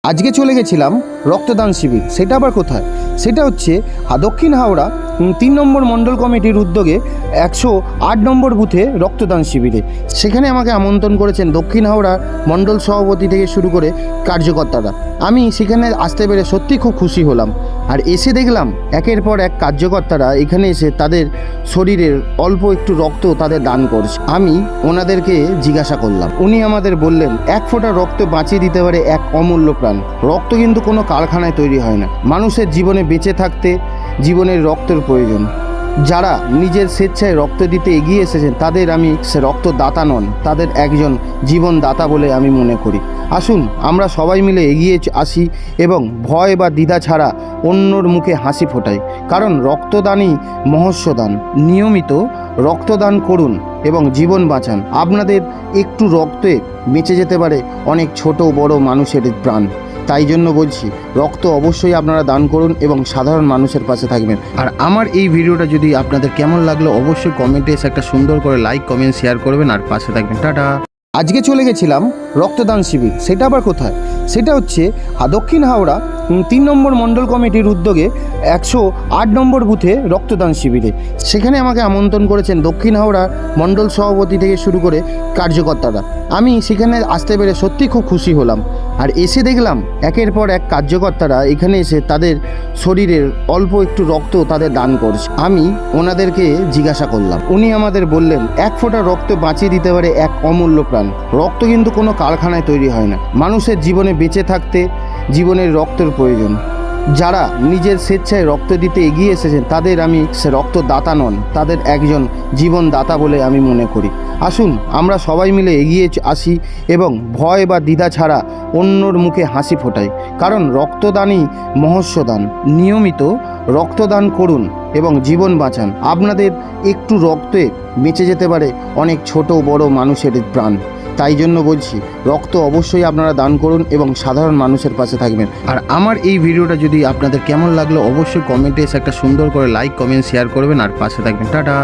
আজকে চলে গেছিলাম রক্তদান শিবির। সেটা আবার কোথায়? সেটা হচ্ছে দক্ষিণ হাওড়া 3 নম্বর মণ্ডল কমিটির উদ্যোগে 108 নম্বর বুথে রক্তদান শিবিরে। সেখানে আমাকে আমন্ত্রণ করেছেন দক্ষিণ হাওড়া মণ্ডল সভাপতি থেকে শুরু করে কার্যকর্তারা। আমি সেখানে আসতে পেরে সত্যি খুব খুশি হলাম। আর এসে দেখলাম একের পর এক কার্যকর্তারা এখানে এসে তাদের শরীরের অল্প একটু রক্ত তাদের দান করছে। আমি ওনাদেরকে জিজ্ঞাসা করলাম, উনি আমাদের বললেন এক ফোঁটা রক্ত বাঁচিয়ে দিতে পারে এক অমূল্য প্রাণ। রক্ত কিন্তু কোনো কারখানায় তৈরি হয় না। মানুষের জীবনে বেঁচে থাকতে জীবনের রক্তের প্রয়োজন। যারা নিজের স্বেচ্ছায় রক্ত দিতে এগিয়ে এসেছেন তাদের আমি সে রক্তদাতা নন, তাদের একজন জীবনদাতা বলে আমি মনে করি। আসুন আমরা সবাই মিলে এগিয়ে আসি এবং ভয় বা দ্বিধা ছাড়া অন্যর মুখে হাসি ফোটাই, কারণ রক্তদানই মহস্যদান। নিয়মিত রক্তদান করুন এবং জীবন বাঁচান। আপনাদের একটু রক্তে বেঁচে যেতে পারে অনেক ছোট বড় মানুষের প্রাণ। তাই জন্য বলছি, রক্ত অবশ্যই আপনারা দান করুন এবং সাধারণ মানুষের পাশে থাকবেন। আর আমার এই ভিডিওটা যদি আপনাদের কেমন লাগলো অবশ্যই কমেন্টে এসে একটা সুন্দর করে লাইক কমেন্ট শেয়ার করবেন আর পাশে থাকবেন। টাটা। আজকে চলে গেছিলাম রক্তদান শিবির। সেটা আবার কোথায়? সেটা হচ্ছে দক্ষিণ হাওড়া 3 নম্বর মণ্ডল কমিটির উদ্যোগে 108 নম্বর বুথে রক্তদান শিবিরে। সেখানে আমাকে আমন্ত্রণ করেছেন দক্ষিণ হাওড়া মণ্ডল সভাপতি থেকে শুরু করে কার্যকর্তারা। আমি সেখানে আসতে পেরে সত্যি খুব খুশি হলাম। আর এসে দেখলাম একের পর এক কার্যকর্তারা এখানে এসে তাদের শরীরের অল্প একটু রক্ত তাদের দান করছে। আমি ওনাদেরকে জিজ্ঞাসা করলাম, উনি আমাদের বললেন এক ফোঁটা রক্ত বাঁচিয়ে দিতে পারে এক অমূল্য প্রাণ। রক্ত কিন্তু কোনো কারখানায় তৈরি হয় না। মানুষের জীবনে বেঁচে থাকতে জীবনের রক্তের প্রয়োজন। যারা নিজের স্বেচ্ছায় রক্ত দিতে এগিয়ে এসেছেন তাদের আমি সে রক্তদাতা নন, তাদের একজন জীবনদাতা বলে আমি মনে করি। আসুন আমরা সবাই মিলে এগিয়ে আসি এবং ভয় বা দ্বিধা ছাড়া অন্যর মুখে হাসি ফোটাই, কারণ রক্তদানই মহস্যদান। নিয়মিত রক্তদান করুন এবং জীবন বাঁচান। আপনাদের একটু রক্তে বেঁচে যেতে পারে অনেক ছোট বড় মানুষের প্রাণ। তাই জন্য বলছি, রক্ত অবশ্যই আপনারা দান করুন এবং সাধারণ মানুষের পাশে থাকবেন। আর আমার এই ভিডিওটা যদি আপনাদের কেমন লাগলো অবশ্যই কমেন্টে এসে একটা সুন্দর করে লাইক কমেন্ট শেয়ার করবেন আর পাশে থাকবেন। টাটা।